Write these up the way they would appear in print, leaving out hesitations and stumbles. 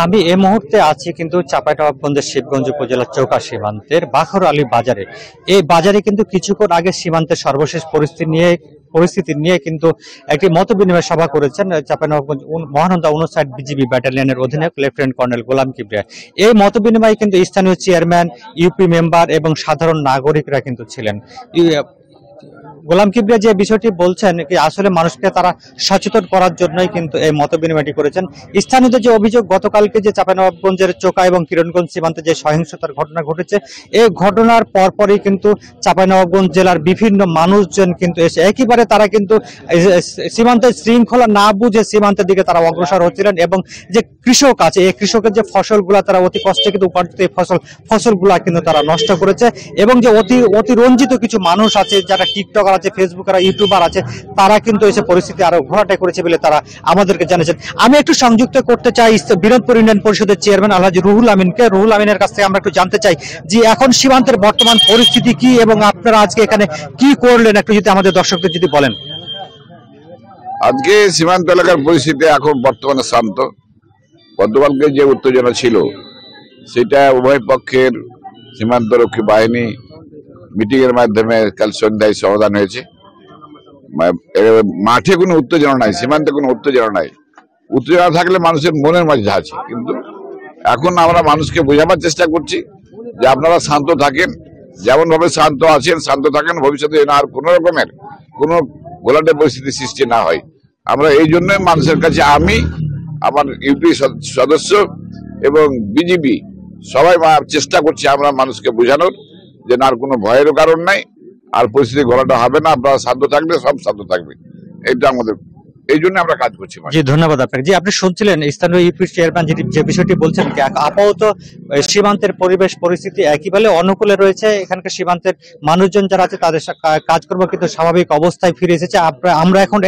আমি এই মুহূর্তে আছি কিন্তু চাঁপাইনবাবগঞ্জের শিবগঞ্জ উপজেলার চৌকা সীমান্তের বাখর আলী বাজারে। এই বাজারে কিন্তু কিছুক্ষণ আগে সীমান্তের সর্বশেষ পরিস্থিতি নিয়ে কিন্তু একটি মত বিনিময় সভা করেছেন চাঁপাইনবাবগঞ্জ মহানন্দা 59 বিজিবি ব্যাটালিয়নের অধিনায়ক লেফটেন্যান্ট কর্নেল গোলাম কিবরিয়া। এই মত বিনিময়ে কিন্তু স্থানীয় চেয়ারম্যান, ইউপি মেম্বার এবং সাধারণ নাগরিকরা কিন্তু ছিলেন। গোলাম কিবরিয়া যে বিষয়টি বলছেন কি আসলে মানুষকে তারা সচেতন করার জন্যই কিন্তু এই মত বিনিময়টি করেছেন। স্থানীয়দের যে অভিযোগ, গতকালকে যে চাঁপাইনবাবগঞ্জের চোকা এবং কিরণগঞ্জ সীমান্তে যে সহিংসতার ঘটনা ঘটেছে, এই ঘটনার পরপরই কিন্তু চাঁপাইনবাবগঞ্জ জেলার বিভিন্ন মানুষজন কিন্তু এসে একেবারে তারা কিন্তু সীমান্তের শৃঙ্খলা না বুঝে সীমান্তের দিকে তারা অগ্রসর হচ্ছিলেন এবং যে কৃষক আছে এই কৃষকের যে ফসলগুলা তারা অতি কষ্টে কিন্তু উপার্জিত এই ফসলগুলা কিন্তু তারা নষ্ট করেছে এবং যে অতি রঞ্জিত কিছু মানুষ আছে যারা টিকটকার আছে, ফেসবুকার, ইউটিউবার আছে, তারা কিন্তু এসে পরিস্থিতি আরো ঘোরাটে করেছে বলে তারা আমাদেরকে জানিয়েছেন। আমি একটু সংযুক্ত করতে চাই বিনোদপুর ইউনিয়ন পরিষদের চেয়ারম্যান আলহাজ রুহুল আমিনকে। রুহুল আমিনের কাছ থেকে আমরা একটু জানতে চাই যে এখন সীমান্তের বর্তমান পরিস্থিতি কি এবং আপনারা আজকে এখানে কি করলেন, একটু যদি আমাদের দর্শকদের যদি বলেন। আজকে সীমান্ত এলাকার পরিস্থিতি এখন বর্তমানে শান্ত। গতকালকে যে উত্তেজনা ছিল সেটা উভয় পক্ষের সীমান্তরক্ষী বাহিনী মিটিং এর মাধ্যমে কাল সন্ধ্যায় সমাধান হয়েছে। মাঠে কোনো উত্তেজনা নাই, সীমান্তে কোনো উত্তেজনা নাই। উত্তেজনা থাকলে মানুষের মনের মাঝে আছে, কিন্তু এখন আমরা মানুষকে বোঝাবার চেষ্টা করছি যে আপনারা শান্ত থাকেন, যেমন ভাবে শান্ত আছেন শান্ত থাকেন, ভবিষ্যতে আর কোন রকমের কোনো ঘোলাটে পরিস্থিতি সৃষ্টি না হয়। আমরা এই জন্য মানুষের কাছে, আমি, আমার ইউপি সদস্য এবং বিজিবি সবাই চেষ্টা করছি আমরা মানুষকে বোঝানোর যে না, আর কোনো ভয়েরও কারণ নাই, আর পরিস্থিতি ঘোলাটা হবে না, আপনারা শান্ত থাকলে সব শান্ত থাকবে। এটা আমাদের, এই জন্য আমরা কাজ করছি। জি, ধন্যবাদ আপনাকে। জি, আপনি শুনছিলেন স্থানীয় ইউপি চেয়ারম্যান যে বিষয়টি বলছেন, আপাতত সীমান্তের পরিবেশ পরিস্থিতি একেবারে অনুকূলে রয়েছে। এখানকার সীমান্তের মানুষজন যারা আছে তাদের কাজকর্ম কিন্তু স্বাভাবিক অবস্থায় ফিরে এসেছে। আমরা এখন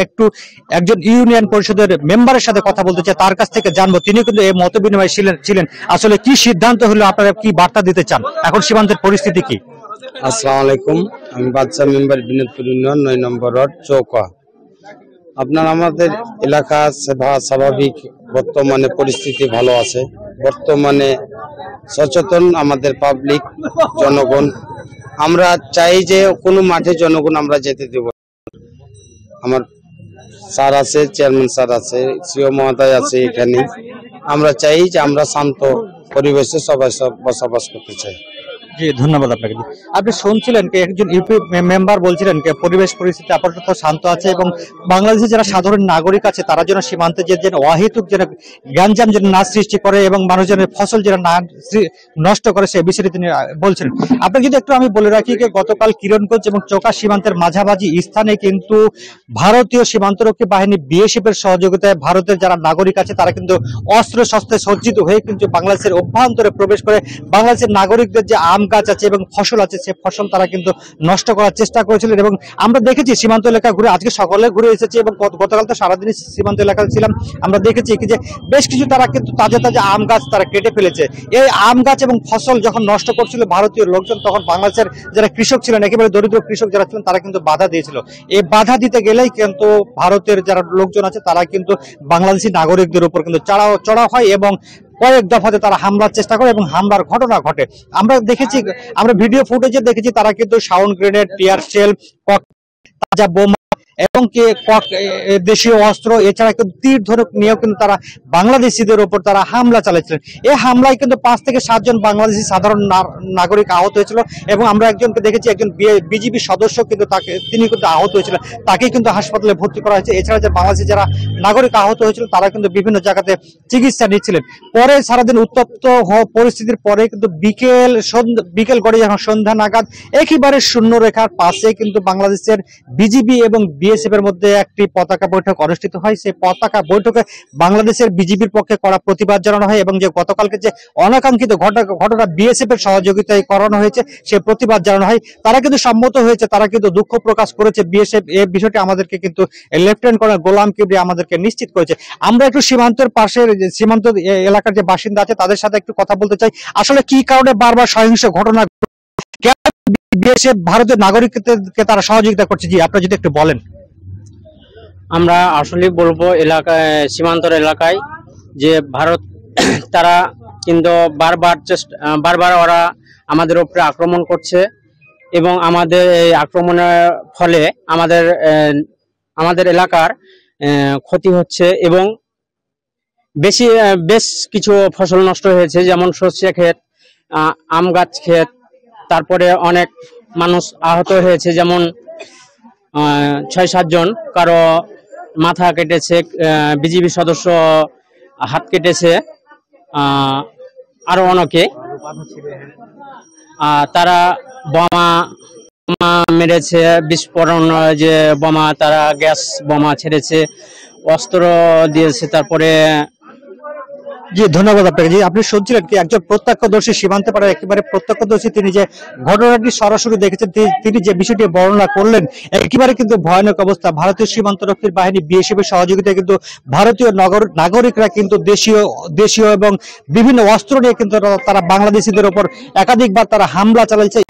একজন ইউনিয়ন পরিষদের মেম্বারের সাথে কথা বলতে চাই, তার কাছ থেকে জানবো তিনি কিন্তু এই মত বিনিময় ছিলেন। আসলে কি সিদ্ধান্ত হলো, আপনারা কি বার্তা দিতে চান, এখন সীমান্তের পরিস্থিতি কি? আসসালামু আলাইকুম, আমি বাদশা মেম্বার বিনোদপুর ইউনিয়ন 9 নম্বর ওয়ার্ড চৌকা। আপনার আমাদের এলাকা স্বাভাবিক বর্তমানে পরিস্থিতি ভালো আছে। বর্তমানে সচেতন আমাদের পাবলিক জনগণ। আমরা চাই যে কোনো মাঠে জনগণ আমরা যেতে দেব। আমার স্যার আছে, চেয়ারম্যান স্যার আছে, সিও মহোদয় আছে এখানে। আমরা চাই যে আমরা শান্ত পরিবেশে সবাই বসবাস করতে চাই। জি, ধন্যবাদ আপনাকে। আপনি শুনছিলেন কি একজন ইউপি মেম্বার বলছিলেন কি পরিবেশ পরিস্থিতি আপাতত শান্ত আছে এবং বাংলাদেশের যারা সাধারণ নাগরিক আছে তারা যেন সীমান্তে যেন অহেতুক যেন গ্যাঞ্জাম যেন না সৃষ্টি করে এবং মানুষজনের ফসল যেন না নষ্ট করে সে বিষয়টি তিনি বলছেন। আপনাকে যদি একটু আমি বলে রাখি যে গতকাল কিরণগঞ্জ এবং চোকা সীমান্তের মাঝামাঝি স্থানে কিন্তু ভারতীয় সীমান্তরক্ষী বাহিনী বিএসএফ এর সহযোগিতায় ভারতের যারা নাগরিক আছে তারা কিন্তু অস্ত্র শস্ত্রে সজ্জিত হয়ে কিন্তু বাংলাদেশের অভ্যন্তরে প্রবেশ করে বাংলাদেশের নাগরিকদের যে আম গাছ আছে এবং ফসল আছে সে ফসল তারা কিন্তু নষ্ট করার চেষ্টা করেছিলেন। এবং আমরা দেখেছি সীমান্ত এলাকা ঘুরে, আজকে সকালে ঘুরে এসেছি এবং গতকাল তো সারাদিন সীমান্ত এলাকায় ছিলাম, আমরা দেখেছি কি যে বেশ কিছু তারা কিন্তু তাজা তাজা আম গাছ তারা কেটে ফেলেছে। এই আম গাছ এবং ফসল যখন নষ্ট করছিল ভারতীয় লোকজন, তখন বাংলাদেশের যারা কৃষক ছিলেন, একেবারে দরিদ্র কৃষক যারা ছিলেন, তারা কিন্তু বাধা দিয়েছিল। এই বাধা দিতে গেলেই কিন্তু ভারতের যারা লোকজন আছে তারা কিন্তু বাংলাদেশি নাগরিকদের উপর কিন্তু চড়া হয় এবং কয়েক দফাতে তারা হামলার চেষ্টা করে এবং হামলার ঘটনা ঘটে। আমরা দেখেছি, আমরা ভিডিও ফুটেজে দেখেছি তারা কিন্তু সাউন্ড গ্রেনেড, টিয়ার শেল, তাজা বোমা এবং দেশীয় অস্ত্র এছাড়া কিন্তু তীর ধনুক নিয়েও কিন্তু তারা বাংলাদেশিদের উপর তারা হামলা চালাচ্ছিলেন। এই হামলায় কিন্তু 5 থেকে 7 জন বাংলাদেশি সাধারণ নাগরিক আহত হয়েছিল এবং আমরা একজনকে দেখেছি, একজন বিজিবি সদস্য কিন্তু তিনি কিন্তু আহত হয়েছিলেন, তাকে কিন্তু হাসপাতালে ভর্তি করা হয়েছে। এছাড়া যে বাংলাদেশি যারা নাগরিক আহত হয়েছিল তারা কিন্তু বিভিন্ন জায়গাতে চিকিৎসা নিচ্ছিলেন। পরে সারাদিন উত্তপ্ত পরিস্থিতির পরে কিন্তু বিকেল গড়ে যখন সন্ধ্যা নাগাদ একেবারে শূন্য রেখার পাশে কিন্তু বাংলাদেশের বিজিবি এবং বিএসএফ এর মধ্যে একটি পতাকা বৈঠক অনুষ্ঠিত হয়। সেই পতাকা বৈঠকে বাংলাদেশের বিজিবির পক্ষে কড়া প্রতিবাদ জানানো হয় এবং যে গতকালকে যে অনাকাঙ্ক্ষিত ঘটনা বিএসএফ এর সহযোগিতায় করানো হয়েছে সে প্রতিবাদ জানানো হয়। তারা কিন্তু সম্মত হয়েছে, তারা কিন্তু দুঃখ প্রকাশ করেছে বিএসএফ। এই বিষয়টি আমাদেরকে কিন্তু লেফটেন্যান্ট কর্নেল গোলাম কিবরিয়া আমাদেরকে নিশ্চিত করেছে। আমরা একটু সীমান্তের পাশের সীমান্ত এলাকার যে বাসিন্দা আছে তাদের সাথে একটু কথা বলতে চাই। আসলে কি কারণে বারবার সহিংস ঘটনা বিএসএফ ভারতের নাগরিকদেরকে তারা সহযোগিতা করছে? জি, আপনি যদি একটু বলেন। আমরা আসলে বলবো সীমান্তর এলাকায় যে ভারত তারা কিন্তু বারবার ওরা আমাদের উপরে আক্রমণ করছে এবং আমাদের এই আক্রমণের ফলে আমাদের এলাকার ক্ষতি হচ্ছে এবং বেশ কিছু ফসল নষ্ট হয়েছে, যেমন সর্ষে ক্ষেত, আম গাছ ক্ষেত। তারপরে অনেক মানুষ আহত হয়েছে, যেমন 6-7 জন, কারো মাথা কেটেছে, বিজিবি সদস্য হাত কেটেছে, আরো অনেকে। তারা বোমা মেরেছে, বিস্ফোরণ যে বোমা, তারা গ্যাস বোমা ছেড়েছে, অস্ত্র দিয়েছে। তারপরে জি, ধন্যবাদ আপনাকে। জি, আপনি শুনছিলেন কি একজন প্রত্যক্ষদর্শী, সীমান্তে পাড়ার একেবারে প্রত্যক্ষদর্শী, তিনি যে ঘটনাটি সরাসরি দেখেছেন, তিনি যে বিষয়টি বর্ণনা করলেন, একেবারে কিন্তু ভয়ানক অবস্থা। ভারতীয় সীমান্তরক্ষী বাহিনী বিএসএফ এর সহযোগিতায় কিন্তু ভারতীয় নাগরিকরা কিন্তু দেশীয় এবং বিভিন্ন অস্ত্র নিয়ে কিন্তু তারা বাংলাদেশিদের উপর একাধিকবার তারা হামলা চালাচ্ছে।